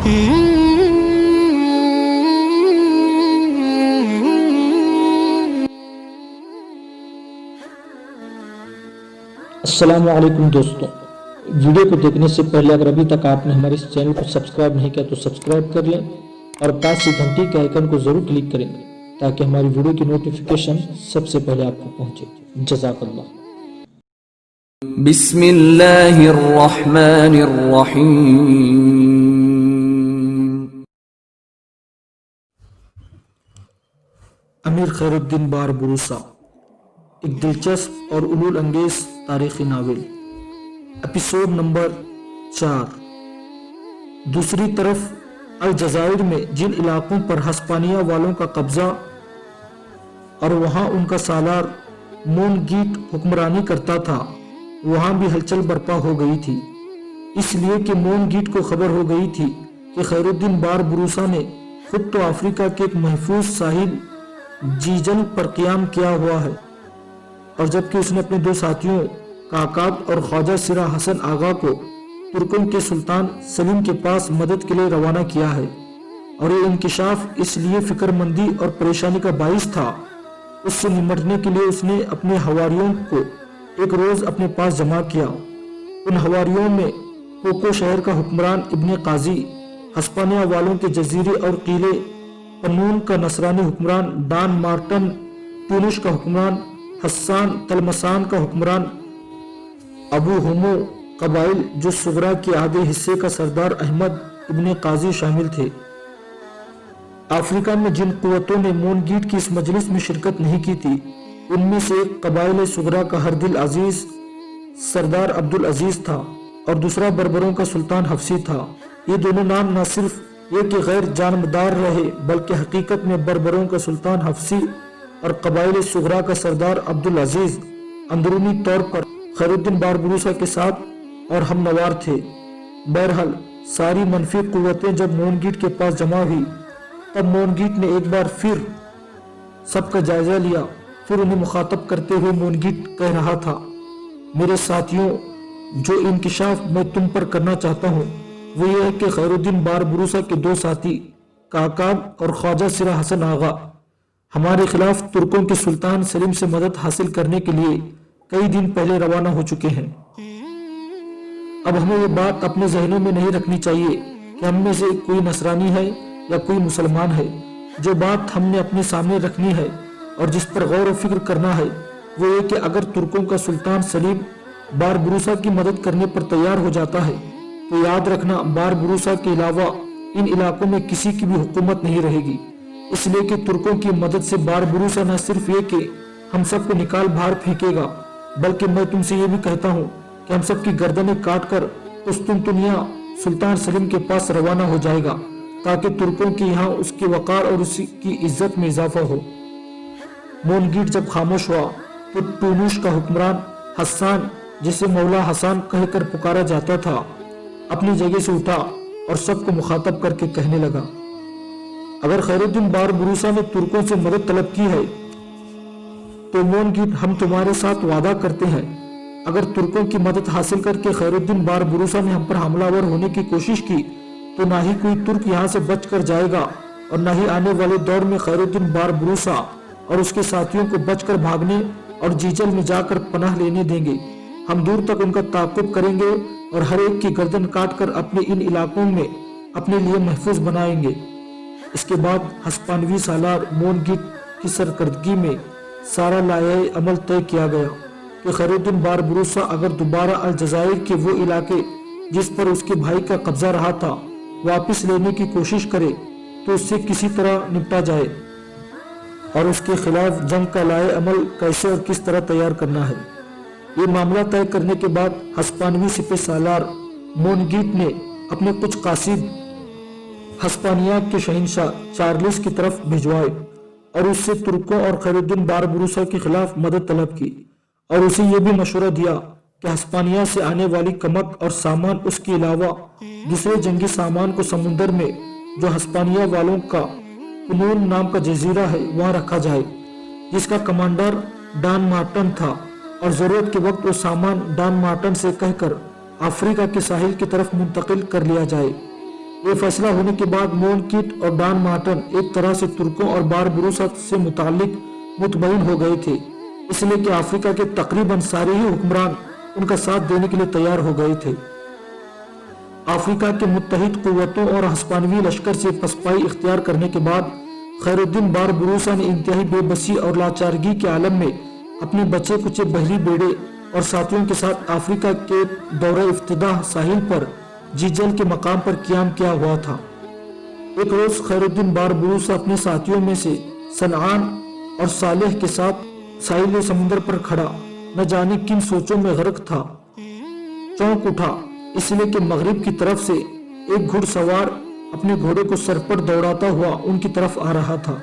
السلام علیکم دوستوں، ویڈیو کو دیکھنے سے پہلے اگر ابھی تک آپ نے ہمارے اس چینل کو سبسکرائب نہیں کیا تو سبسکرائب کر لیں اور پاس سے گھنٹی کے آئیکن کو ضرور کلک کریں تاکہ ہماری ویڈیو کی نوٹیفیکیشن سب سے پہلے آپ کو پہنچے۔ جزاک اللہ۔ بسم اللہ الرحمن الرحیم۔ امیر خیر الدین باربروسا، ایک دلچسپ اور علول انگیز تاریخی ناول۔ Episode number 4۔ دوسری طرف الجزائر میں جن علاقوں پر ہسپانیہ والوں کا قبضہ اور وہاں ان کا سالار مون گیٹ حکمرانی کرتا تھا، وہاں بھی ہلچل برپا ہو گئی تھی، اس لیے کہ مون گیٹ کو خبر ہو گئی تھی کہ خیر الدین باربروسا نے خود تو افریقہ کے ایک محفوظ ساحل جیجن پر قیام کیا ہوا ہے، اور جبکہ اس نے اپنے دو ساتھیوں کاکاب اور خواجہ سرا حسن آغا کو ترکوں کے سلطان سلیم کے پاس مدد کے لیے روانہ کیا ہے، اور یہ انکشاف اس لیے فکر مندی اور پریشانی کا باعث تھا۔ اس سے نمٹنے کے لیے اس نے اپنے حواریوں کو ایک روز اپنے پاس جمع کیا۔ ان حواریوں میں کوکو شہر کا حکمران ابن قاضی، ہسپانیہ والوں کے جزیرے اور قلعے پنون کا نصرانی حکمران ڈان مارٹن، ٹونش کا حکمران حسان، تلمسان کا حکمران ابو ہومو، قبائل جو صغرا کے آدھے حصے کا سردار احمد ابن قاضی شامل تھے۔ افریقہ میں جن قوتوں نے مون گیٹ کی اس مجلس میں شرکت نہیں کی تھی، ان میں سے ایک قبائل صغرا کا ہر دل عزیز سردار عبدالعزیز تھا اور دوسرا بربروں کا سلطان حفصی تھا۔ یہ دونوں نام نہ صرف یہ کہ غیر جانبدار رہے، بلکہ حقیقت میں بربروں کا سلطان حفصی اور قبائل صغرا کا سردار عبدالعزیز اندرونی طور پر خیر الدین باربروسا کے ساتھ اور ہم نوار تھے۔ بہرحال ساری منفی قوتیں جب مون گیٹ کے پاس جمع ہوئی، تب مون گیٹ نے ایک بار پھر سب کا جائزہ لیا۔ پھر انہیں مخاطب کرتے ہوئے مون گیٹ کہہ رہا تھا، میرے ساتھیوں، جو انکشاف میں تم پر کرنا چاہتا ہوں وہ یہ ہے کہ خیر الدین باربروسا کے دو ساتھی کاکاب اور خواجہ سرا حسن آغا ہمارے خلاف ترکوں کے سلطان سلیم سے مدد حاصل کرنے کے لیے کئی دن پہلے روانہ ہو چکے ہیں۔ اب ہمیں یہ بات اپنے ذہنوں میں نہیں رکھنی چاہیے کہ ہم میں سے کوئی نصرانی ہے یا کوئی مسلمان ہے۔ جو بات ہم نے اپنے سامنے رکھنی ہے اور جس پر غور و فکر کرنا ہے وہ یہ کہ اگر ترکوں کا سلطان سلیم باربروسا کی مدد کرنے پر تیار ہو جاتا ہے تو یاد رکھنا باربروسا کے علاوہ ان علاقوں میں کسی کی بھی حکومت نہیں رہے گی، اس لیے کہ ترکوں کی مدد سے باربروسا نہ صرف یہ کہ ہم سب کو نکال باہر پھینکے گا، بلکہ میں تم سے یہ بھی کہتا ہوں کہ ہم سب کی گردنیں کاٹ کر قسطنطنیہ سلطان سلیم کے پاس روانہ ہو جائے گا تاکہ ترکوں کی یہاں اس کے وقار اور اس کی عزت میں اضافہ ہو۔ مون گیٹ جب خاموش ہوا تو ٹونوش کا حکمران حسان، جسے مولا حسان کہہ کر پکارا جاتا تھا، اپنی جگہ سے اٹھا اور سب کو مخاطب کر کے کہنے لگا، اگر خیر الدین باربروسا نے ترکوں سے مدد طلب کی ہے تو مون گیٹ ہم تمہارے ساتھ وعدہ کرتے ہیں، اگر ترکوں کی مدد حاصل کر کے خیر الدین باربروسا نے ہم پر حملہ آور ہونے کی کوشش کی تو نہ ہی کوئی ترک یہاں سے بچ کر جائے گا اور نہ ہی آنے والے دور میں خیر الدین باربروسا اور اس کے ساتھیوں کو بچ کر بھاگنے اور جیجل میں جا کر پناہ لینے دیں گے۔ ہم دور تک ان کا تعاقب کریں گے اور ہر ایک کی گردن کاٹ کر اپنے ان علاقوں میں اپنے لیے محفوظ بنائیں گے۔ اس کے بعد ہسپانوی سالار مون گیٹ کی سرکردگی میں سارا لائحہ عمل طے کیا گیا کہ خیر الدین باربروسا اگر دوبارہ الجزائر کے وہ علاقے جس پر اس کے بھائی کا قبضہ رہا تھا واپس لینے کی کوشش کرے تو اس سے کسی طرح نپٹا جائے، اور اس کے خلاف جنگ کا لائحہ عمل کیسے اور کس طرح تیار کرنا ہے۔ یہ معاملہ طے کرنے کے بعد ہسپانوی سپہ سالار مون گیٹ نے اپنے کچھ قاصد ہسپانیہ کے شہنشاہ چارلس کی طرف بھجوائے اور اس سے ترکوں اور خیر الدین باربروسا کے خلاف مدد طلب کی، اور اسے یہ بھی مشورہ دیا کہ ہسپانیہ سے آنے والی کمک اور سامان، اس کے علاوہ دوسرے جنگی سامان کو سمندر میں جو ہسپانیہ والوں کا پنون نام کا جزیرہ ہے وہاں رکھا جائے، جس کا کمانڈر ڈان مارٹن تھا، اور ضرورت کے وقت وہ سامان ڈان مارٹن سے کہہ کر افریقہ کے ساحل کی طرف منتقل کر لیا جائے۔ ये फैसला होने के बाद मोनकिट और डॉन मार्टन एक तरह से तुर्कों और बारबरूसा से मुतालिक मुतमईन हो गए थे, इसलिए कि अफ्रीका के तकरीबन सारे ही हुक्मरान उनका साथ देने के लिए तैयार हो गए थे। अफ्रीका के मुत्तहिद कुव्वतों और हस्पानवी लश्कर से पसपाई इख्तियार करने के बाद खैरुद्दीन बारबरूसा ने इंतहाई बेबसी और लाचारगी के आलम में अपने बचे कुचे बहरी बेड़े और साथियों के साथ अफ्रीका के दौरे इफ्तिदाह साहिल पर जीजल के मकाम पर क़याम किया हुआ था। एक रोज खैरुद्दीन बारबरूसा अपने साथियों में से सनआन और सालेह के साथ साहिल समुद्र पर खड़ा न जाने किन सोचों में गर्क था। चौंक उठा इसलिए कि मगरिब की तरफ से एक घुड़सवार अपने घोड़े को सर पर दौड़ाता हुआ उनकी तरफ आ रहा था।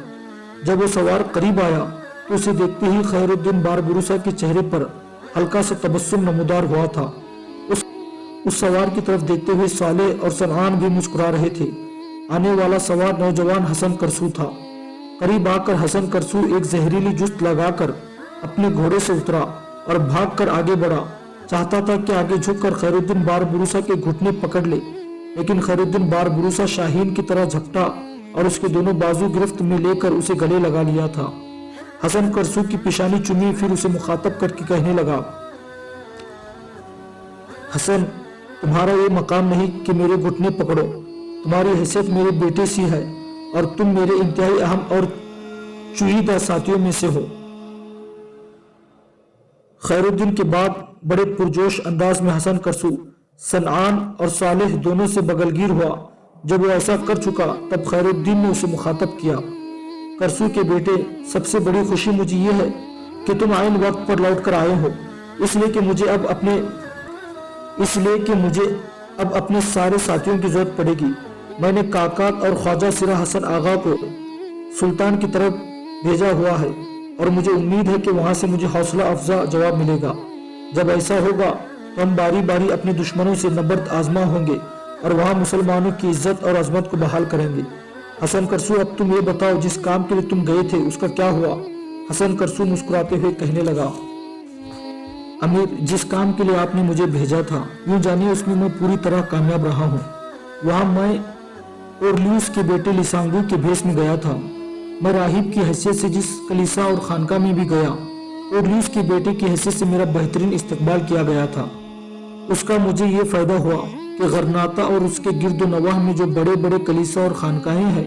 जब वो सवार करीब आया तो उसे देखते ही खैरुद्दीन बारबरूसा के चेहरे पर हल्का सा तबस्सुम नमूदार हुआ था। उस सवार की तरफ देखते हुए सालेह और सनआन भी मुस्कुरा रहे थे। आने वाला सवार नौजवान हसन करसू था। करीब आकर हसन करसू एक जहरीली जुस्त लगाकर अपने घोड़े से उतरा और भागकर आगे बढ़ा। चाहता था कि आगे झुककर खैरुद्दीन बारबरूसा के घुटने पकड़ ले, लेकिन खैरुद्दीन बारबरूसा शाहीन की तरह झपटा और उसके दोनों बाजू गिरफ्त में लेकर उसे गले लगा लिया था। हसन करसू की पेशानी चुमी, फिर उसे मुखातब करके कहने लगा, हसन, तुम्हारा ये मकाम नहीं कि मेरे घुटने पकड़ो। तुम्हारी हैसियत मेरे बेटे सी है और तुम मेरे इंतहाई अहम और चुनिंदा साथियों में से हो। खैरुद्दीन के बाद बड़े पुरजोश अंदाज में हसन करसू सनआन और सालेह दोनों से बगलगीर हुआ। जब वो ऐसा कर चुका तब खैरुद्दीन ने उसे मुखातब किया, करसू के बेटे, सबसे बड़ी खुशी मुझे ये है कि तुम आइन वक्त पर लौट कर आए हो, इसलिए कि मुझे अब अपने सारे साथियों की जरूरत पड़ेगी। मैंने काकात और ख्वाजा सिरा हसन आगा को सुल्तान की तरफ भेजा हुआ है और मुझे उम्मीद है कि वहां से मुझे हौसला अफजा जवाब मिलेगा। जब ऐसा होगा तो हम बारी बारी अपने दुश्मनों से नबर्द आजमा होंगे और वहां मुसलमानों की इज्जत और अजमत को बहाल करेंगे। हसन करसू, अब तुम ये बताओ, जिस काम के लिए तुम गए थे उसका क्या हुआ? हसन करसू मुस्कुराते हुए कहने लगा, अमीर, जिस काम के लिए आपने मुझे भेजा था, यूं जानिए उसमें मैं पूरी तरह कामयाब रहा हूँ। वहाँ मैं ओरलियस के बेटे लिसांगू के भेष में गया था। मैं राहिब की हैसियत से जिस कलीसा और खानका में भी गया, ओरलियस के बेटे की हैसियत से मेरा बेहतरीन इस्तकबाल किया गया था। उसका मुझे ये फायदा हुआ कि गरनाता और उसके गिरदो नवाह में जो बड़े बड़े कलीसा और खानकाहें हैं,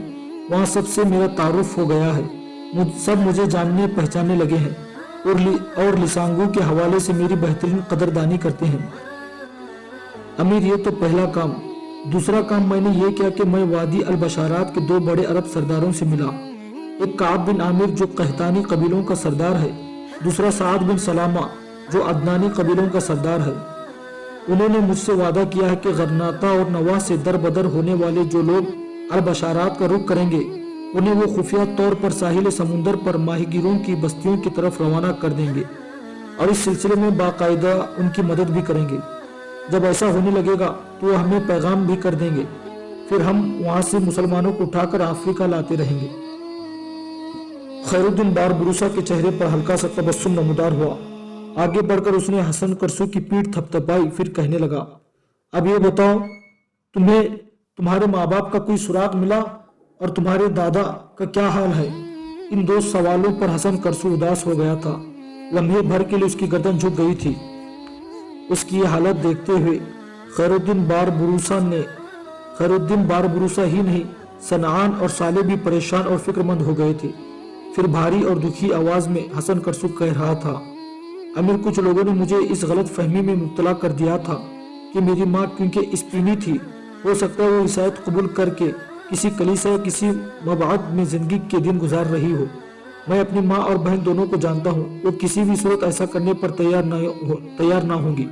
वहाँ सबसे मेरा तारुफ हो गया है। सब मुझे जानने पहचानने लगे हैं और लिसांगू के हवाले से मेरी बेहतरीन कदरदानी करते हैं। अमीर, ये तो पहला काम। दूसरा काम मैंने ये किया कि मैं वादी अल बशारात के 2 बड़े अरब सरदारों से मिला। एक काब बिन आमिर जो कहतानी कबीलों का सरदार है, दूसरा साद बिन सलामा जो अदनानी कबीलों का सरदार है। उन्होंने मुझसे वादा किया है कि गरनाता और नवाह से दर बदर होने वाले जो लोग अल बशारात का रुख करेंगे, उन्हें वो खुफिया तौर पर साहिल समुंदर पर माहीगीरों की बस्तियों की तरफ रवाना कर देंगे और इस सिलसिले में बाकायदा उनकी मदद भी करेंगे। जब ऐसा होने लगेगा तो वो हमें पैगाम भी कर देंगे, फिर हम वहां से मुसलमानों को उठाकर अफ्रीका लाते रहेंगे। खैरुद्दीन बारबरूसा के चेहरे पर हल्का सा तबस्सुम नमूदार हुआ। आगे बढ़कर उसने हसन करसू की पीठ थपथपाई, फिर कहने लगा, अब ये बताओ, तुम्हें तुम्हारे माँ बाप का कोई सुराग मिला और तुम्हारे दादा का क्या हाल है? इन 2 सवालों पर हसन करसू उदास हो गया था। लम्हे भर के लिए उसकी गर्दन झुक गई थी। उसकी ये हालत देखते हुए खैरुद्दीन बारबरूसा ही नहीं, सनआन और साले भी परेशान और फिक्रमंद हो गए थे। फिर भारी और दुखी आवाज में हसन करसू कह रहा था, अमीर, कुछ लोगों ने मुझे इस गलत फहमी में मुब्तला कर दिया था कि मेरी माँ क्योंकि इस्पीनी थी, हो सकता है वो ईसाईयत कबूल करके किसी कलीसा या किसी मबाद में जिंदगी के दिन गुजार रही हो। मैं अपनी माँ और बहन दोनों को जानता हूँ, वो किसी भी सूरत ऐसा करने पर तैयार ना होंगी।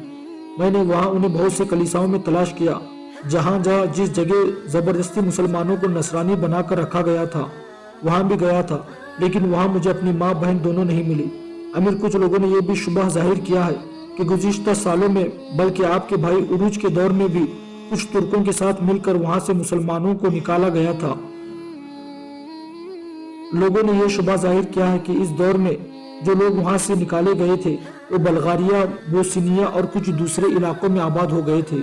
मैंने वहाँ उन्हें बहुत से कलीसाओं में तलाश किया, जहाँ जिस जगह जबरदस्ती मुसलमानों को नसरानी बनाकर रखा गया था वहाँ भी गया था, लेकिन वहाँ मुझे अपनी माँ बहन दोनों नहीं मिली। अमीर, कुछ लोगों ने यह भी शुबह जाहिर किया है कि गुज़िश्ता सालों में, बल्कि आपके भाई उरूज के दौर में भी कुछ तुर्कों के साथ मिलकर वहां से मुसलमानों को निकाला गया था। लोगों ने यह शुबह जाहिर किया है कि इस दौर में जो लोग वहां से निकाले गए थे वो बल्गारिया, बोस्निया और कुछ दूसरे इलाकों में आबाद हो गए थे।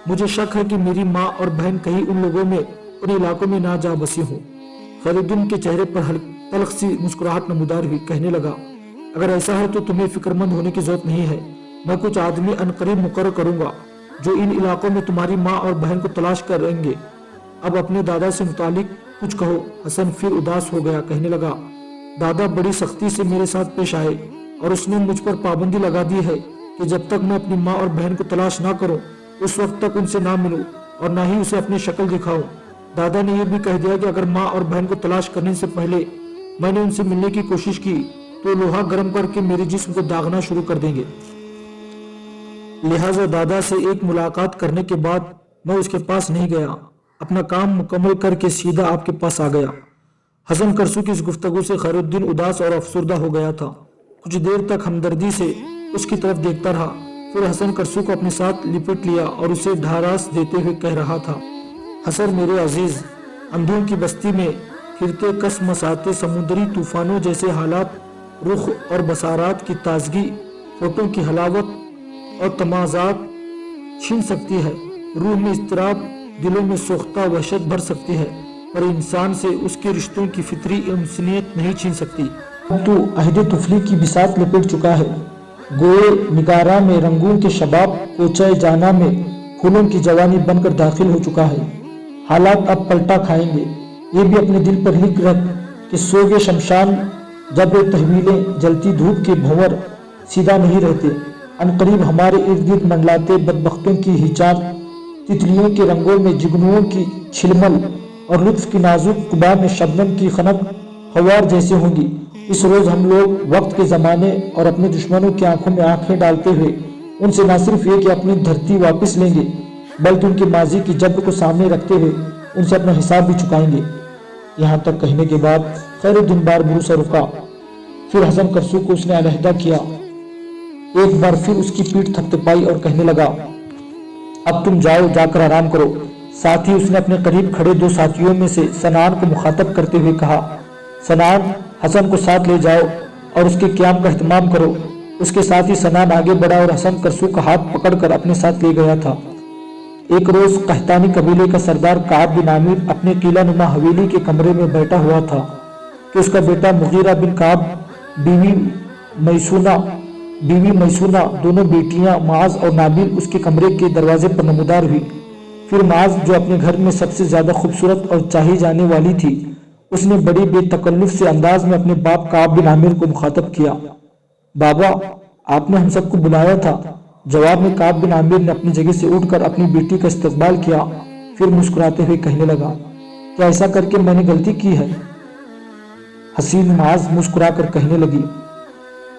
मुझे शक है कि मेरी माँ और बहन कहीं उन लोगों में, उन इलाकों में ना जा बसी हूँ। खैरुद्दीन के चेहरे पर तल्ख सी मुस्कुराहट नमूदार हुई। कहने लगा, अगर ऐसा है तो तुम्हें फिक्रमंद होने की जरूरत नहीं है। मैं कुछ आदमी अनकरीब मुकर्रर करूंगा जो इन इलाकों में तुम्हारी माँ और बहन को तलाश करेंगे। अब अपने दादा से मुतालिक कुछ कहो। हसन फिर उदास हो गया। कहने लगा, दादा बड़ी सख्ती से मेरे साथ पेश आए और उसने मुझ पर पाबंदी लगा दी है कि जब तक मैं अपनी माँ और बहन को तलाश ना करूं उस वक्त तक उनसे ना मिलूं और ना ही उसे अपनी शक्ल दिखाऊं। दादा ने यह भी कह दिया कि अगर माँ और बहन को तलाश करने से पहले मैंने उनसे मिलने की कोशिश की तो लोहा गर्म करके मेरे जिस्म को दागना शुरू कर देंगे। लिहाजा दादा से एक मुलाकात करने के बाद मैं उसके पास नहीं गया। अपना काम मुकम्मल करके सीधा आपके पास आ गया। हसन करसू की इस गुफ्तगू से खैरुद्दीन उदास और अफसुर्दा हो गया था। कुछ देर तक हमदर्दी से उसकी तरफ देखता रहा। फिर हसन करसू को अपने साथ लिपट लिया और उसे ढारास देते हुए कह रहा था, हसन मेरे अजीज, अंधों की बस्ती में फिरते कस मसाते समुद्री तूफानों जैसे हालात रुख और बसारात की ताजगी, फोटों की हलावत और तमाजात छीन सकती है। रूह में इस्तराब, दिलों में सोख्ता वहशत भर सकती है, पर इंसान से उसके रिश्तों की फितरी इंसानियत नहीं छीन सकती। अब तो अहद तुफली की बिसात लपेट चुका है। गोए निगारा में रंगों के शबाब, कोचाए जाना में फूलों की जवानी बनकर दाखिल हो चुका है। हालात अब पलटा खाएंगे। ये भी अपने दिल पर लिख रख कि सोगे शमशान जब तहवीलें, जलती धूप के भंवर सीधा नहीं रहते। अनकरीब हमारे इर्द गिर्द मंडलाते बदबख्तों की हिचार, तितलियों के रंगों में जुगनुओं की छिलमल और लुत्फ की नाजुक कुबा में शबनम की खनक फवार जैसे होंगी। इस रोज हम लोग वक्त के ज़माने और अपने दुश्मनों की आंखों में आंखें डालते हुए उनसे न सिर्फ ये कि अपनी धरती वापस लेंगे, बल्कि उनके माजी की जब्र को सामने रखते हुए उनसे अपना हिसाब भी चुकाएंगे। यहाँ तक कहने के बाद खैरुद्दीन बार भरोसा रुका। फिर हसन करसू को उसने अलहदा किया। एक बार फिर उसकी पीठ थपथपाई और कहने लगा, अब तुम जाओ, जाकर आराम करो। साथ ही उसने अपने करीब खड़े दो साथियों में से सनान को मुखातब करते हुए कहा, सनान, हसन को साथ ले जाओ और उसके क़याम का एहतमाम करो। उसके साथ ही सनान आगे बढ़ा और हसन करसू का हाथ पकड़कर अपने साथ ले गया था। एक रोज कहतानी कबीले का सरदार काब बिन आमिर अपने किला नुमा हवेली के कमरे में बैठा हुआ था कि उसका बेटा मुगीरा बिन काब, बीवी मैसूना, दोनों बेटियां माज और नाबिल उसके कमरे के दरवाजे पर नमूदार हुई। फिर माज, जो अपने घर में सबसे ज्यादा खूबसूरत और चाही जाने वाली थी, उसने बड़ी बेतकल्लुफ से अंदाज में अपने बाप काब बिन आमिर को मुखातब किया, बाबा, आपने हम सबको बुलाया था। जवाब में काब बिन आमिर ने अपनी जगह से उठकर अपनी बेटी का इस्तकबाल किया। फिर मुस्कुराते हुए कहने लगा, क्या ऐसा करके मैंने गलती की है? हसीन माज मुस्कुराकर कहने लगी,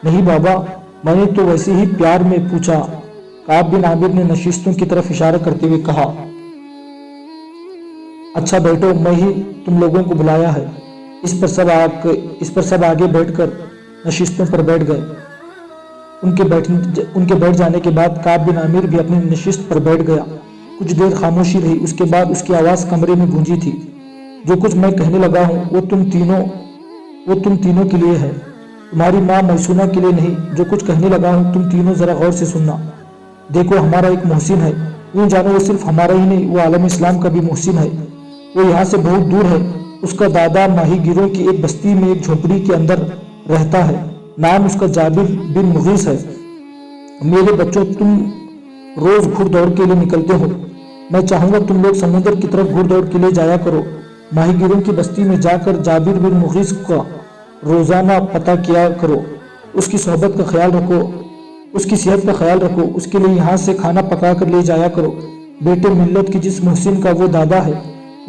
नहीं बाबा, मैंने तो वैसे ही प्यार में पूछा। काब बिन आमिर ने नशिस्तों की तरफ इशारा करते हुए कहा, अच्छा बैठो, मैं ही तुम लोगों को बुलाया है। इस पर सब आगे बैठकर नशिस्तों पर बैठ गए। उनके बैठ जाने के बाद काब बिन आमिर भी अपनी नशिस्त पर बैठ गया। कुछ देर खामोशी रही। उसके बाद उसकी आवाज़ कमरे में गूंजी थी, जो कुछ मैं कहने लगा हूँ वो तुम तीनों के लिए है, तुम्हारी माँ मैसूना के लिए नहीं। जो कुछ कहने लगा हूँ तुम तीनों जरा गौर से सुनना। देखो, हमारा एक मोहसिन है, यूँ जानो वो सिर्फ हमारा ही नहीं, वो आलम इस्लाम का भी मोहसिन है। वो यहाँ से बहुत दूर है। उसका दादा माहीगिरों की एक बस्ती में एक झोपड़ी के अंदर रहता है। नाम उसका जाबिर बिन मुगीस है। मेरे बच्चों, तुम रोज घुड़ दौड़ के लिए निकलते हो। मैं चाहूंगा तुम लोग समुद्र की तरफ घुड़ दौड़ के लिए जाया करो। माहीगिरों की बस्ती में जाकर जाबिर बिन मुगीस का रोजाना पता किया करो। उसकी सोहबत का ख्याल रखो, उसकी सेहत का ख्याल रखो। उसके लिए यहाँ से खाना पका कर ले जाया करो। बेटे, मिल्लत की जिस मोहसिन का वो दादा है,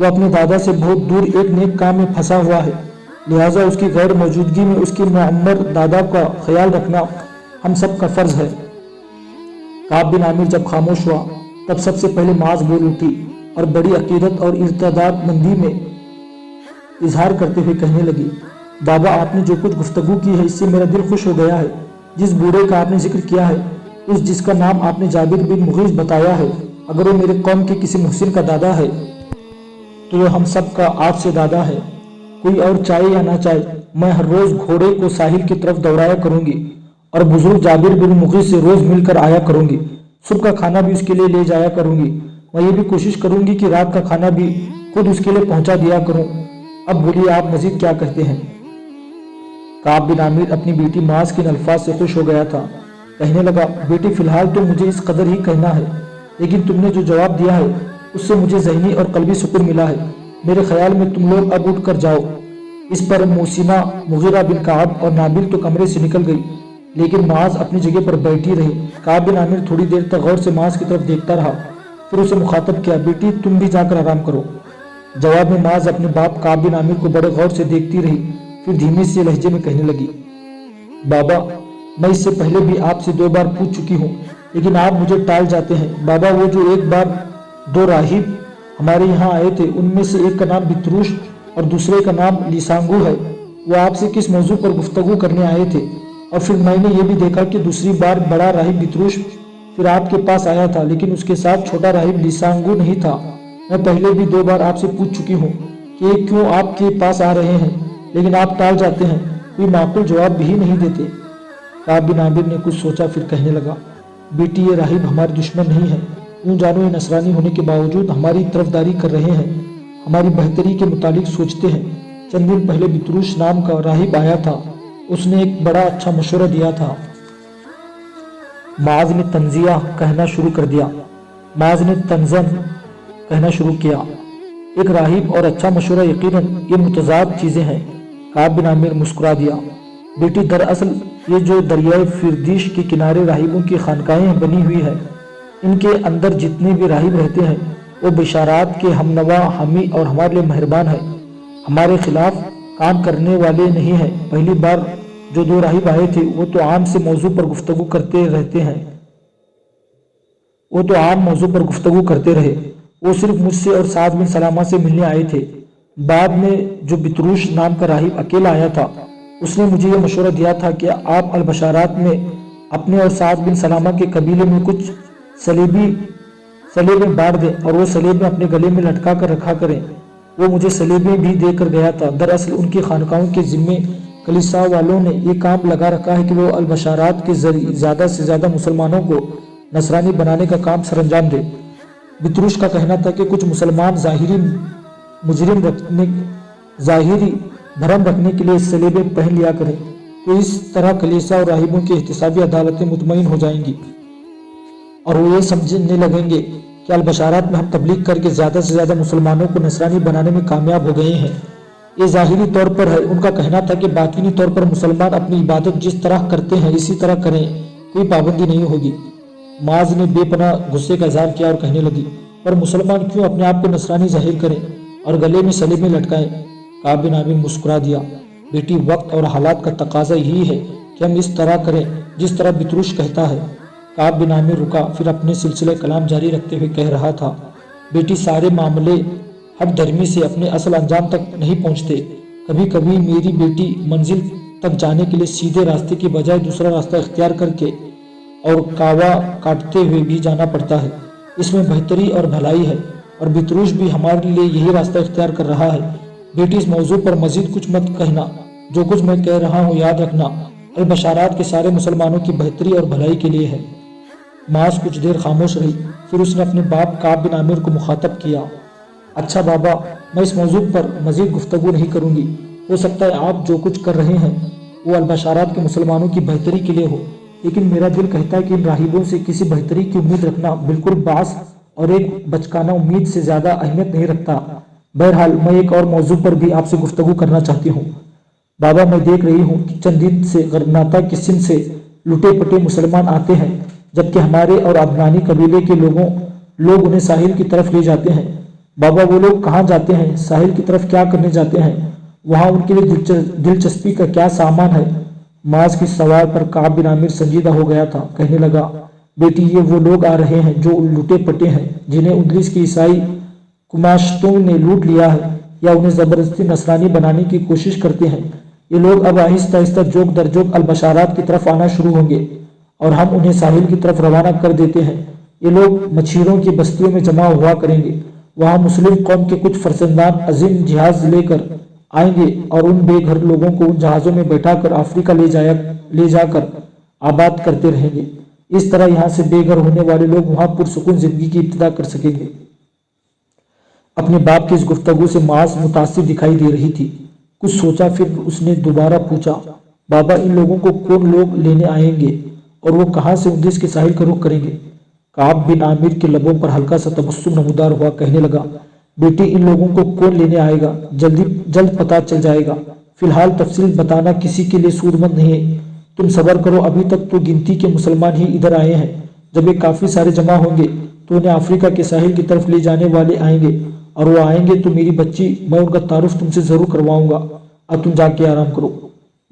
वो अपने दादा से बहुत दूर एक नेक काम में फंसा हुआ है। लिहाजा उसकी गैर मौजूदगी में उसके मुअम्मर दादा का ख्याल रखना हम सब का फर्ज है। काब बिन आमिर जब खामोश हुआ तब सबसे पहले माज बोल उठी और बड़ी अकीदत और इर्तिदाद मंदी में इजहार करते हुए कहने लगी, बाबा, आपने जो कुछ गुफ्तगू की है इससे मेरा दिल खुश हो गया है। जिस बूढ़े का आपने जिक्र किया है, उस जिसका नाम आपने जाबिर बिन मुगीस बताया है, अगर वो मेरे कौम के किसी मुहसिन का दादा है तो वो हम सब का आज से दादा है। कोई और चाहे या ना चाहे, मैं हर रोज घोड़े को साहिल की तरफ दौड़ाया करूंगी और बुजुर्ग जाबिर बिन मुगीस से रोज मिलकर आया करूंगी। सुबह का खाना भी उसके लिए ले जाया करूंगी। मैं ये भी कोशिश करूंगी कि रात का खाना भी खुद उसके लिए पहुंचा दिया करूं। अब बोलिए आप मजीद क्या कहते हैं। काब बिन आमिर अपनी बेटी माज के इन अल्फाज से खुश हो गया था। कहने लगा, बेटी फिलहाल तो मुझे इस कदर ही कहना है, लेकिन तुमने जो जवाब दिया है उससे मुझे ज़हनी और कल्बी सुकून मिला है। मेरे ख्याल में तुम लोग अब उठ कर जाओ। इस पर मोहसिना, मुगीरा बिन काब और नाबिल तो कमरे से निकल गई, लेकिन माज अपनी जगह पर बैठी रही। काब बिन आमिर थोड़ी देर तक गौर से माज की तरफ देखता रहा, फिर उसे मुखातब किया, बेटी तुम भी जाकर आराम करो। जवाब में माज अपने बाप काब बिन आमिर को बड़े गौर से देखती रही, फिर धीमे से लहजे में कहने लगी, बाबा मैं इससे पहले भी आपसे 2 बार पूछ चुकी हूँ, लेकिन आप मुझे टाल जाते हैं। बाबा वो जो एक बार 2 राहिब हमारे यहाँ आए थे, उनमें से एक का नाम बितरूश और दूसरे का नाम लिसांगू है, वो आपसे किस मौजू पर गुफ्तगू करने आए थे? और फिर मैंने ये भी देखा कि दूसरी बार बड़ा राहिब बितरूश फिर आपके पास आया था, लेकिन उसके साथ छोटा राहिब लिसांगू नहीं था। मैं पहले भी 2 बार आपसे पूछ चुकी हूँ कि ये क्यों आपके पास आ रहे हैं, लेकिन आप टाल जाते हैं, कोई माकूल जवाब भी नहीं देते। काब बिन आमिर ने कुछ सोचा, फिर कहने लगा, बेटी ये राहिब हमारे दुश्मन नहीं है। यूँ जानो ये नसरानी होने के बावजूद हमारी तरफदारी कर रहे हैं, हमारी बेहतरी के मुतालिक सोचते हैं। चंद दिन पहले बितरूश नाम का राहिब आया था, उसने एक बड़ा अच्छा मशवरा दिया था। माज ने तंजिया कहना शुरू कर दिया। माज ने तंजन कहना शुरू किया। एक राहिब और अच्छा मशवरा, यकीनन ये मुतजाद चीज़ें हैं। काब बिन आमिर मुस्कुरा दिया। बेटी दरअसल ये जो दरियाए फिरदिश के किनारे राहिबों की खानकाहें बनी हुई है, इनके अंदर जितने भी राहिब रहते हैं वो बिशारात के हमनवा, हामी और हमारे लिए मेहरबान है, हमारे खिलाफ काम करने वाले नहीं हैं। पहली बार जो 2 राहिब आए थे वो तो आम मौजू पर गुफ्तगू करते रहे। वो सिर्फ मुझसे और साद बिन सलामा से मिलने आए थे। बाद में जो बितरूश नाम का राहिब अकेला आया था, उसने मुझे ये मशवरा दिया था कि आप अलबशारात में अपने और साद बिन सलामा के कबीले में कुछ सलेबें बांट दें और वो सलेबें अपने गले में लटका कर रखा करें। वो मुझे सलेबें भी देकर गया था। दरअसल उनकी खानकाहों के जिम्मे कलीसा वालों ने ये काम लगा रखा है कि वो अलबशारात के जरिए ज़्यादा से ज़्यादा मुसलमानों को नसरानी बनाने का काम सरअंजाम दे। बितरूश का कहना था कि कुछ मुसलमान ज़ाहिरी भरम रखने के लिए सलेबे पहन लिया करें, तो इस तरह कलीसा और राहिबों की एहतिसाबी अदालतें मुतमईन हो जाएंगी और वो ये समझने लगेंगे कि अलबशारात में हम तबलीग करके ज़्यादा से ज़्यादा मुसलमानों को नसरानी बनाने में कामयाब हो गए हैं। ये ज़ाहिरी तौर पर है। उनका कहना था कि बातिनी तौर पर मुसलमान अपनी इबादत जिस तरह करते हैं इसी तरह करें, कोई पाबंदी नहीं होगी। माज ने बेपनाह गुस्से का इजहार किया और कहने लगी, पर मुसलमान क्यों अपने आप को नसरानी जाहिर करें और गले में सलीबें लटकाएं? काब बिन आमिर मुस्कुरा दिया। बेटी वक्त और हालात का तकाजा यही है कि हम इस तरह करें जिस तरह बितरूश कहता है। काब बिन आमिर रुका, फिर अपने सिलसिले कलाम जारी रखते हुए कह रहा था, बेटी सारे मामले हर धर्मी से अपने असल अंजाम तक नहीं पहुँचते। कभी कभी मेरी बेटी मंजिल तक जाने के लिए सीधे रास्ते की बजाय दूसरा रास्ता इख्तियार करके और कावा काटते हुए भी जाना पड़ता है। इसमें बेहतरी और भलाई है और बितरूश भी हमारे लिए यही रास्ता इख्तियार कर रहा है। बेटी इस मौजू पर मजीद कुछ मत कहना, जो कुछ मैं कह रहा हूँ याद रखना अलबशारात के सारे मुसलमानों की बेहतरी और भलाई के लिए है। मास कुछ देर खामोश रही, फिर उसने अपने बाप काब बिन आमिर को मुखातब किया। अच्छा बाबा, मैं इस मौजू पर मजीद गुफ्तगू नहीं करूँगी। हो सकता है आप जो कुछ कर रहे हैं वो अलबशारात के मुसलमानों की बेहतरी के लिए हो, लेकिन मेरा दिल कहता है कि इन राहिबों से किसी बेहतरी की उम्मीद रखना बिल्कुल बास और एक बचकाना उम्मीद से ज़्यादा अहमियत नहीं रखता। बहरहाल मैं एक और मौजू पर भी आपसे गुफ्तगू करना चाहती हूँ। बाबा, मैं देख रही हूँ कि चंद दिन से गरनाता की सिंध से लुटे पटे मुसलमान आते हैं, जबकि हमारे और अफगानी कबीले के लोग उन्हें साहिल की तरफ ले जाते हैं। बाबा, वो लोग कहाँ जाते हैं? साहिल की तरफ क्या करने जाते हैं? वहाँ उनके लिए दिलचस्पी का क्या सामान है? माज के सवाल पर काब बिन आमिर संजीदा हो गया था। कहने लगा, बेटी ये वो लोग आ रहे हैं जो लुटे पटे हैं, जिन्हें उंग्लिस की ईसाई कुमाशतों ने लूट लिया है या उन्हें ज़बरदस्ती नसरानी बनाने की कोशिश करते हैं। ये लोग अब आहिस्ता आहिस्ता जोक दर जोक अलबशारात की तरफ आना शुरू होंगे और हम उन्हें साहिल की तरफ रवाना कर देते हैं। ये लोग मछीरों की बस्तियों में जमा हुआ करेंगे। वहाँ मुस्लिम कौम के कुछ फरसंदान अजीम जहाज लेकर आएंगे और उन बेघर लोगों को उन जहाज़ों में बैठाकर अफ्रीका ले जाकर आबाद करते रहेंगे। इस तरह यहाँ से बेघर होने वाले लोग वहां पुरसुकून जिंदगी की इब्तिदा कर सकेंगे। अपने बाप की इस गुफ्तगू से माज मुतासिर दिखाई दे रही थी। कुछ सोचा, फिर उसने दोबारा पूछा, बाबा इन लोगों को कौन लोग लेने आएंगे और वो कहाँ से उन्नीस के साहिल का रुख करेंगे? काब बिन आमिर के लबों पर हल्का सा तबस्सुम नमूदार हुआ, कहने लगा, बेटी इन लोगों को कौन लेने आएगा जल्द पता चल जाएगा। फिलहाल तफसील बताना किसी के लिए सूदमंद नहीं है। तुम सब्र करो, अभी तक तो गिनती के मुसलमान ही इधर आए हैं। जब ये काफ़ी सारे जमा होंगे तो उन्हें अफ्रीका के साहिल की तरफ ले जाने वाले आएंगे, और वो आएंगे तो मेरी बच्ची, मैं उनका तारुफ तुमसे ज़रूर करवाऊंगा। अब तुम जाके आराम करो।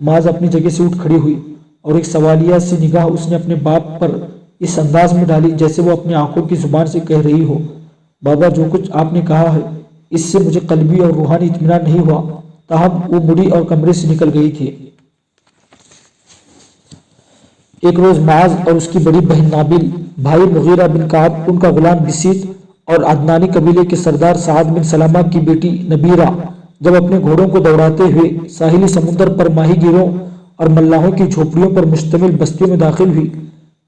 माज अपनी जगह से उठ खड़ी हुई और एक सवालिया सी निगाह उसने अपने बाप पर इस अंदाज में डाली जैसे वो अपनी आंखों की जुबान से कह रही हो, बाबा जो कुछ आपने कहा है इससे मुझे कल्बी और रूहानी इत्मीनान नहीं हुआ। ताहम वो मुड़ी और कमरे से निकल गई थी। एक रोज माज और उसकी बड़ी बहन नाबिल, भाई मुगीरा बिन काब, उनका गुलाम बिसीत और अदनानी कबीले के सरदार साद बिन सलामा की बेटी नबीरा जब अपने घोड़ों को दौड़ाते हुए साहिली समुद्र पर माहीगीरों और मल्लाहों की झोपड़ियों पर मुश्तमिल बस्तियों में दाखिल हुई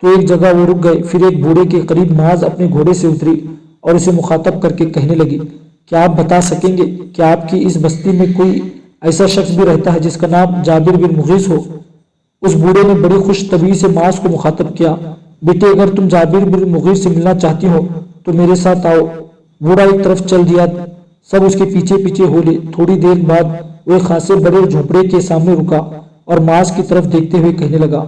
तो एक जगह वो रुक गए। फिर एक बूढ़े के करीब माज अपने घोड़े से उतरी और उसे मुखातब करके कहने लगी, क्या आप बता सकेंगे कि आपकी इस बस्ती में कोई ऐसा शख्स भी रहता है जिसका नाम जाबिर बिन मुगीस हो? उस बूढ़े ने बड़ी खुश तबीयत से माज को मुखातब किया, बेटे अगर तुम जाबिर बिन मुगीस से मिलना चाहती हो तो मेरे साथ आओ। बूढ़ा एक तरफ चल दिया, सब उसके पीछे पीछे हो ले। थोड़ी देर बाद वो एक खासे बड़े झोपड़े के सामने रुका और माज की तरफ देखते हुए कहने लगा,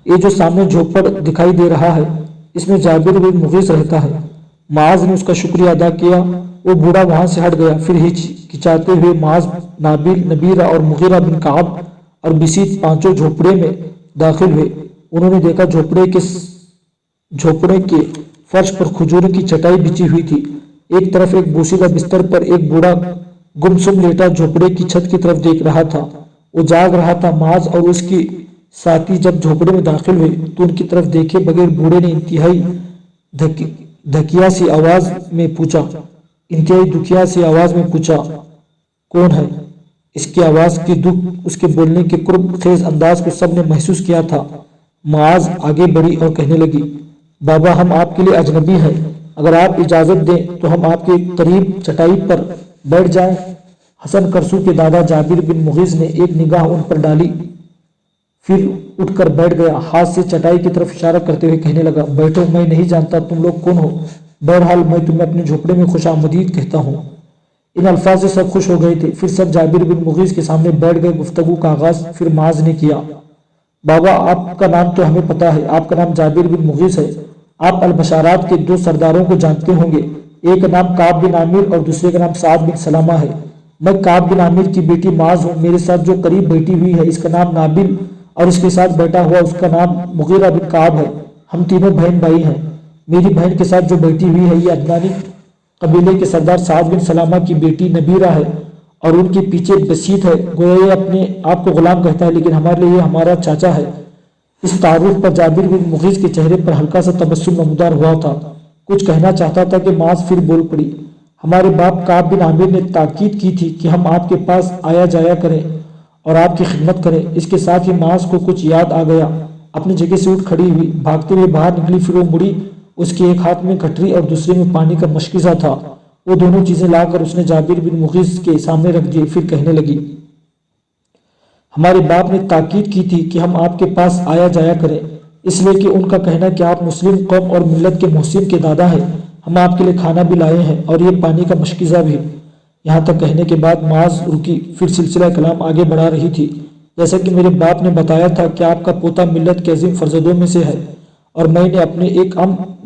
ये जो सामने झोपड़ दिखाई दे रहा है इसमें जाबिर बिन मुगीस रहता है। माज ने उसका शुक्रिया अदा किया। वो बूढ़ा वहां से हट गया। फिर हिचकिचाते हुए माज, नाबिल, नबीरा और मुगीरा बिन काब और बिसीत पांचों झोपड़े में दाखिल हुए। उन्होंने देखा झोपड़े के फर्श पर खजूर की चटाई बिछी हुई थी। एक तरफ एक बोसीदा बिस्तर पर एक बूढ़ा गुमसुम लेटा झोपड़े की छत की तरफ देख रहा था। वो जाग रहा था। माज और उसकी साथी जब झोपड़े में दाखिल हुए तो उनकी तरफ देखे बगैर बूढ़े ने इंतहाई दुखिया सी आवाज में पूछा, कौन है? इसकी आवाज की दुख, उसके बोलने के कुर्ब खेज अंदाज को सबने महसूस किया था। माज आगे बढ़ी और कहने लगी, बाबा हम आपके लिए अजनबी हैं, अगर आप इजाजत दें तो हम आपके करीब चटाई पर बैठ जाएं। हसन करसू के दादा जाबिर बिन मुगीस ने एक निगाह उन पर डाली, फिर उठकर बैठ गया। हाथ से चटाई की तरफ इशारा करते हुए कहने लगा, बैठो, मैं नहीं जानता तुम लोग कौन हो, बहरहाल मैं तुम्हें अपने झोपड़े में खुश आमदीद कहता हूँ। इन अल्फाज से सब खुश हो गए थे। फिर सब जाबिर बिन मुगीस के सामने बैठ गए। गुफ्तगू का आगाज फिर माज ने किया, बाबा आपका नाम तो हमें पता है, आपका नाम जाबिर बिन मुगीस है। आप अल-बशारात के दो सरदारों को जानते होंगे, एक का नाम काब बिन आमिर और दूसरे का नाम साद बिन सलामा है। मैं काब बिन आमिर की बेटी माज हूँ। मेरे साथ जो करीब बैठी हुई है इसका नाम नाबिल और इसके साथ बैठा हुआ उसका नाम मुगीरा बिन काब है। हम तीनों बहन भाई हैं। मेरी बहन के साथ जो बैठी हुई है ये अदनानी कबीले के सरदार साद बिन सलामा की बेटी नबीरा है और उनके पीछे बसीत है। गोया ये अपने आप को गुलाम कहता है लेकिन हमारे लिए हमारा चाचा है। इस तारुफ पर जाबिर बिन मुगीस के चेहरे पर हल्का सा तबस्सुम नमूदार हुआ था। कुछ कहना चाहता था कि माज फिर बोल पड़ी, हमारे बाप काब बिन आमिर ने ताकीद की थी कि हम आपके पास आया जाया करें और आपकी खिदमत करें। इसके साथ ही माज को कुछ याद आ गया। अपनी जगह से उठ खड़ी हुई, भागते हुए बाहर निकली। फिर वो मुड़ी, उसके एक हाथ में गठरी और दूसरे में पानी का मशकीज़ा था। वो दोनों चीजें लाकर उसने जाबिर बिन मुगीस के सामने रख दी। फिर कहने लगी, हमारे बाप ने ताकीद की थी कि हम आपके पास आया जाया करें, इसलिए कि उनका कहना कि आप मुस्लिम कौम और मिल्लत के मोहसिन के दादा हैं। हम आपके लिए खाना भी लाए हैं और ये पानी का मशकीज़ा भी। यहाँ तक कहने के बाद माज रुकी, फिर सिलसिला कलाम आगे बढ़ा रही थी। जैसा कि मेरे बाप ने बताया था कि आपका पोता मिल्लत के अजीम फर्जदों में से है और मैंने अपने एक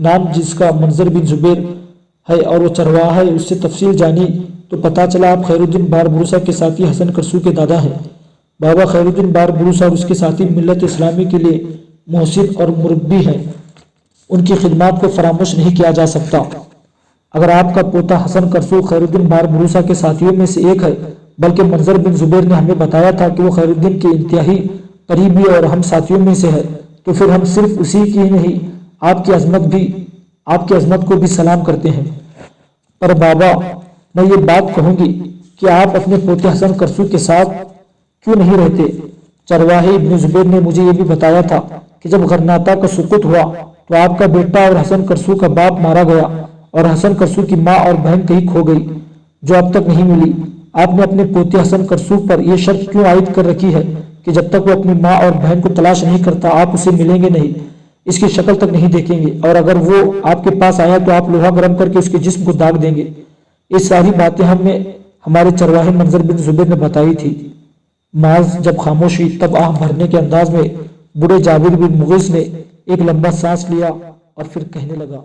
नाम जिसका मंजर बिन जुबैर है और वो चरवाहा है उससे तफसील जानी तो पता चला आप खैरुद्दीन बारबरूसा के साथी हसन करसू के दादा हैं। बाबा खैरुद्दीन बारबरूसा और उसके साथी मिल्लत इस्लामी के लिए मोहसिन और मुरब्बी हैं। उनकी खिदमत को फरामोश नहीं किया जा सकता। अगर आपका पोता हसन करसू खैरुद्दीन बारबरूसा के साथियों में से एक है, बल्कि मंजर बिन जुबैर ने हमें बताया था कि वो खैरुद्दीन के इंतहाई करीबी और हम साथियों में से है, तो फिर हम सिर्फ उसी की नहीं आपकी अजमत को भी सलाम करते हैं। पर बाबा, मैं ये बात कहूंगी कि आप अपने पोते हसन करसू के साथ क्यों नहीं रहते? चरवाहे इब्न जुबैर ने मुझे ये भी बताया था कि जब गरनाता का सुकुत हुआ तो आपका बेटा और हसन करसू का बाप मारा गया और हसन करसू की माँ और बहन कहीं खो गई जो अब तक नहीं मिली। आपने अपने पोते हसन करसू पर यह शर्त क्यों आयद कर रखी है कि जब तक वो अपनी माँ और बहन को तलाश नहीं करता आप उसे मिलेंगे नहीं, इसकी शक्ल तक नहीं देखेंगे, और अगर वो आपके पास आया तो आप लोहा गर्म करके उसके जिस्म को दाग देंगे। ये सारी बातें हमें हमारे चरवाहे मंजर बिन जुबैर ने बताई थी। माज जब खामोश हुई तब आह भरने के अंदाज में बूढ़े जाबिर बिन मुगिस ने एक लंबा सांस लिया और फिर कहने लगा,